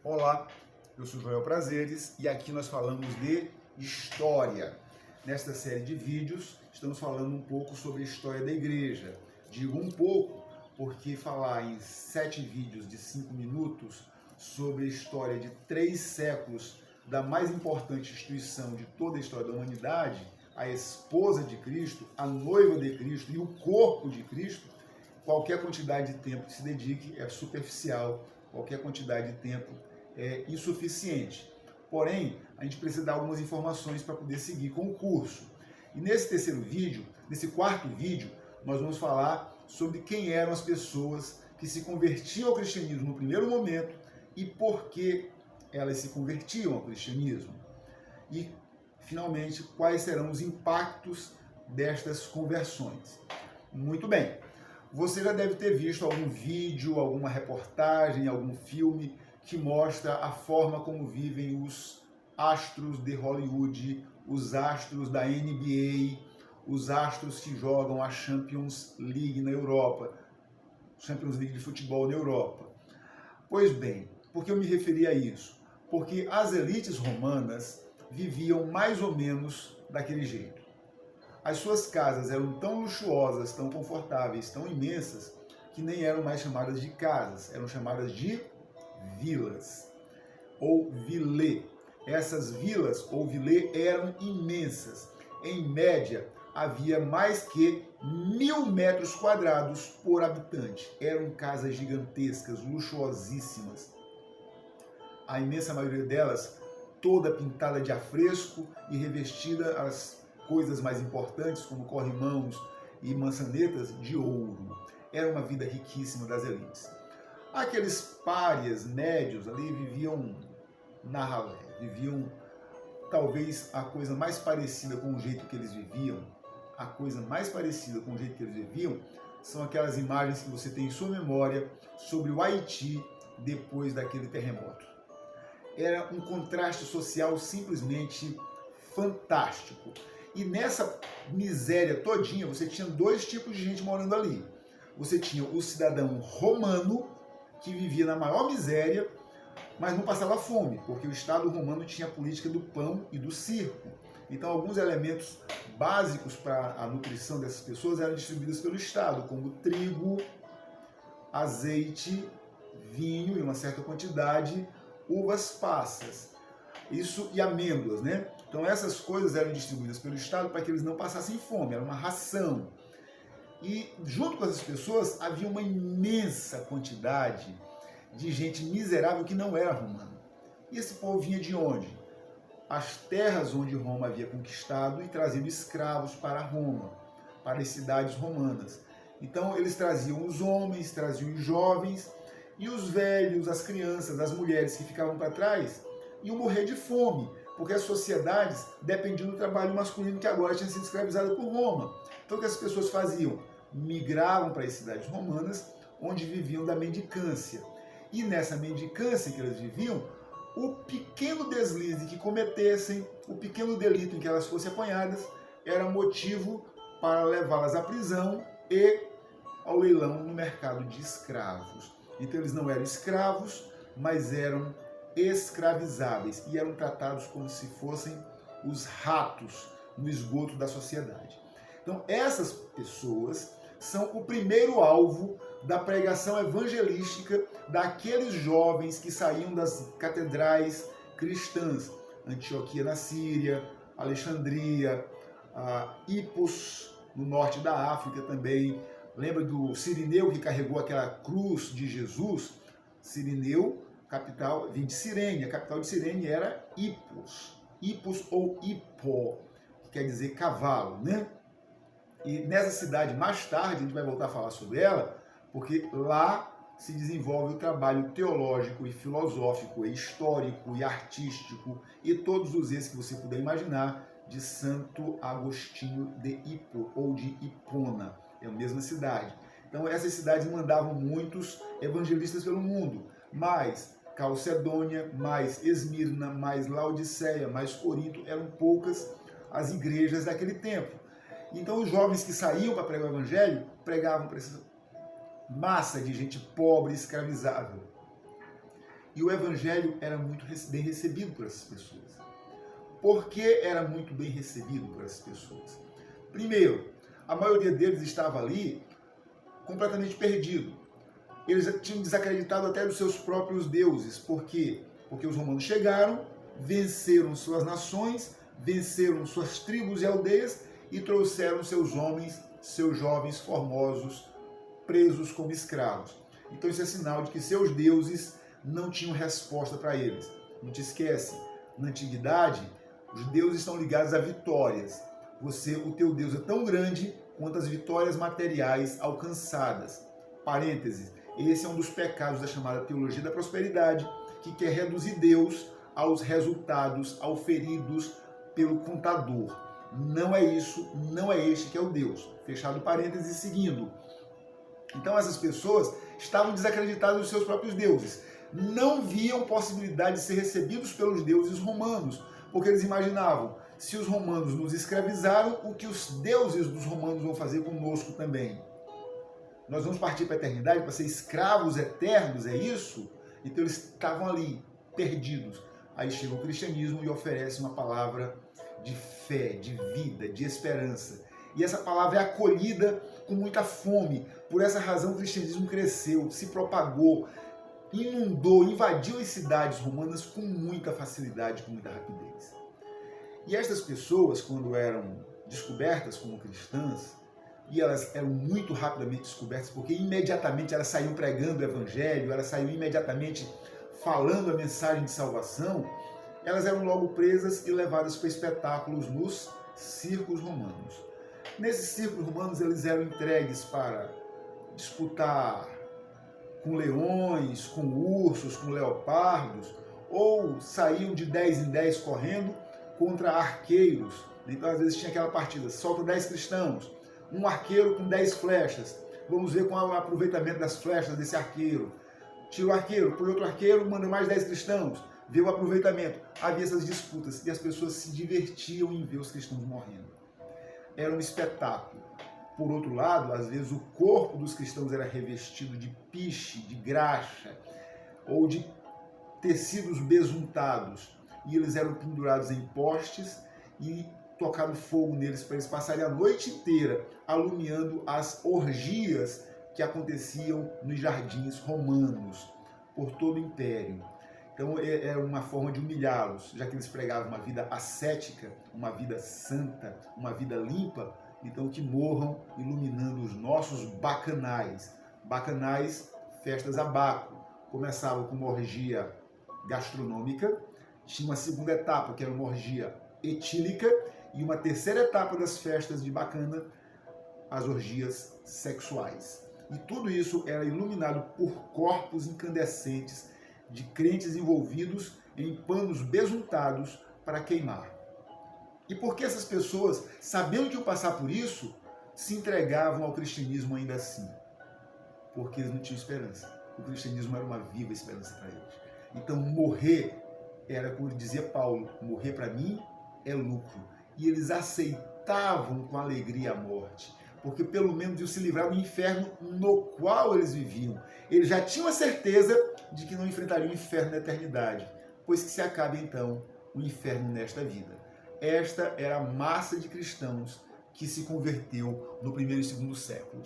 Olá, eu sou Joel Prazeres e aqui nós falamos de história. Nesta série de vídeos estamos falando um pouco sobre a história da igreja. Digo um pouco porque falar em 7 vídeos de 5 minutos sobre a história de 3 séculos da mais importante instituição de toda a história da humanidade, a esposa de Cristo, a noiva de Cristo e o corpo de Cristo, qualquer quantidade de tempo que se dedique é superficial, qualquer quantidade de tempo é insuficiente. Porém, a gente precisa dar algumas informações para poder seguir com o curso. E nesse terceiro vídeo, nesse quarto vídeo, nós vamos falar sobre quem eram as pessoas que se convertiam ao cristianismo no primeiro momento e por que elas se convertiam ao cristianismo. E, finalmente, quais serão os impactos destas conversões. Muito bem. Você já deve ter visto algum vídeo, alguma reportagem, algum filme que mostra a forma como vivem os astros de Hollywood, os astros da NBA, os astros que jogam a Champions League na Europa, Champions League de futebol na Europa. Pois bem, por que eu me referi a isso? Porque as elites romanas viviam mais ou menos daquele jeito. As suas casas eram tão luxuosas, tão confortáveis, tão imensas, que nem eram mais chamadas de casas, eram chamadas de vilas, ou vilê. Essas vilas, ou vilê, eram imensas. Em média, havia mais que 1.000 metros quadrados por habitante. Eram casas gigantescas, luxuosíssimas. A imensa maioria delas, toda pintada de afresco e revestida as coisas mais importantes, como corrimãos e maçanetas, de ouro. Era uma vida riquíssima das elites. Aqueles párias médios ali viviam na ralé, viviam talvez a coisa mais parecida com o jeito que eles viviam, a coisa mais parecida com o jeito que eles viviam são aquelas imagens que você tem em sua memória sobre o Haiti depois daquele terremoto. Era um contraste social simplesmente fantástico. E nessa miséria todinha, você tinha 2 tipos de gente morando ali. Você tinha o cidadão romano, que vivia na maior miséria, mas não passava fome, porque o Estado romano tinha a política do pão e do circo. Então, alguns elementos básicos para a nutrição dessas pessoas eram distribuídos pelo Estado, como trigo, azeite, vinho, em uma certa quantidade, uvas passas. Isso e amêndoas, né? Então essas coisas eram distribuídas pelo Estado para que eles não passassem fome, era uma ração. E junto com essas pessoas havia uma imensa quantidade de gente miserável que não era romana. E esse povo vinha de onde? As terras onde Roma havia conquistado e traziam escravos para Roma, para as cidades romanas. Então eles traziam os homens, traziam os jovens, e os velhos, as crianças, as mulheres que ficavam para trás iam morrer de fome, porque as sociedades dependiam do trabalho masculino que agora tinha sido escravizado por Roma. Então o que as pessoas faziam? Migravam para as cidades romanas, onde viviam da mendicância. E nessa mendicância que elas viviam, o pequeno deslize que cometessem, o pequeno delito em que elas fossem apanhadas, era motivo para levá-las à prisão e ao leilão no mercado de escravos. Então eles não eram escravos, mas eram escravizáveis e eram tratados como se fossem os ratos no esgoto da sociedade. Então essas pessoas são o primeiro alvo da pregação evangelística daqueles jovens que saíam das catedrais cristãs, Antioquia na Síria, Alexandria, Hipos no norte da África também. Lembra do Cirineu que carregou aquela cruz de Jesus? Cirineu, capital, vem de Cirene, a capital de Cirene era Hipos. Hipos ou Hipó, que quer dizer cavalo, né? E nessa cidade, mais tarde, a gente vai voltar a falar sobre ela, porque lá se desenvolve o trabalho teológico e filosófico, e histórico e artístico, e todos os esses que você puder imaginar, de Santo Agostinho de Hippo, ou de Hipona, é a mesma cidade. Então essas cidades mandavam muitos evangelistas pelo mundo, mais Calcedônia, mais Esmirna, mais Laodiceia, mais Corinto, eram poucas as igrejas daquele tempo. Então os jovens que saíam para pregar o evangelho, pregavam para essa massa de gente pobre e escravizável. E o evangelho era muito bem recebido por essas pessoas. Por que era muito bem recebido por essas pessoas? Primeiro, a maioria deles estava ali completamente perdido. Eles tinham desacreditado até dos seus próprios deuses. Por quê? Porque os romanos chegaram, venceram suas nações, venceram suas tribos e aldeias e trouxeram seus homens, seus jovens formosos, presos como escravos. Então isso é sinal de que seus deuses não tinham resposta para eles. Não te esquece, na antiguidade, os deuses estão ligados a vitórias. O teu Deus é tão grande quanto as vitórias materiais alcançadas. Parênteses, esse é um dos pecados da chamada teologia da prosperidade, que quer reduzir Deus aos resultados auferidos pelo contador. Não é isso, não é este que é o Deus. Fechado parênteses, seguindo. Então essas pessoas estavam desacreditadas dos seus próprios deuses. Não viam possibilidade de ser recebidos pelos deuses romanos, porque eles imaginavam, se os romanos nos escravizaram, o que os deuses dos romanos vão fazer conosco também? Nós vamos partir para a eternidade para ser escravos eternos, é isso? Então eles estavam ali, perdidos. Aí chega o cristianismo e oferece uma palavra de fé, de vida, de esperança. E essa palavra é acolhida com muita fome. Por essa razão o cristianismo cresceu, se propagou, inundou, invadiu as cidades romanas com muita facilidade, com muita rapidez. E estas pessoas, quando eram descobertas como cristãs, e elas eram muito rapidamente descobertas, porque imediatamente elas saíam pregando o evangelho, elas saíam imediatamente falando a mensagem de salvação, elas eram logo presas e levadas para espetáculos nos circos romanos. Nesses circos romanos eles eram entregues para disputar com leões, com ursos, com leopardos, ou saíam de 10 em 10 correndo contra arqueiros. Então às vezes tinha aquela partida, solta 10 cristãos, um arqueiro com 10 flechas, vamos ver qual é o aproveitamento das flechas desse arqueiro. Tira o arqueiro, por outro arqueiro, manda mais 10 cristãos, vê o aproveitamento. Havia essas disputas e as pessoas se divertiam em ver os cristãos morrendo. Era um espetáculo. Por outro lado, às vezes o corpo dos cristãos era revestido de piche, de graxa, ou de tecidos besuntados, e eles eram pendurados em postes e tocado fogo neles para eles passarem a noite inteira alumiando as orgias que aconteciam nos jardins romanos por todo o império. Então era uma forma de humilhá-los, já que eles pregavam uma vida ascética, uma vida santa, uma vida limpa, então que morram iluminando os nossos bacanais. Bacanais, festas a Baco. Começavam com uma orgia gastronômica, tinha uma segunda etapa, que era uma orgia etílica, e uma terceira etapa das festas de bacana, as orgias sexuais. E tudo isso era iluminado por corpos incandescentes de crentes envolvidos em panos besuntados para queimar. E por que essas pessoas, sabendo que iam passar por isso, se entregavam ao cristianismo ainda assim? Porque eles não tinham esperança. O cristianismo era uma viva esperança para eles. Então morrer era, como dizia Paulo, morrer para mim é lucro. E eles aceitavam com alegria a morte, porque pelo menos iam se livrar do inferno no qual eles viviam. Eles já tinham a certeza de que não enfrentariam o inferno na eternidade, pois que se acabe então o inferno nesta vida. Esta era a massa de cristãos que se converteu no primeiro e segundo séculos.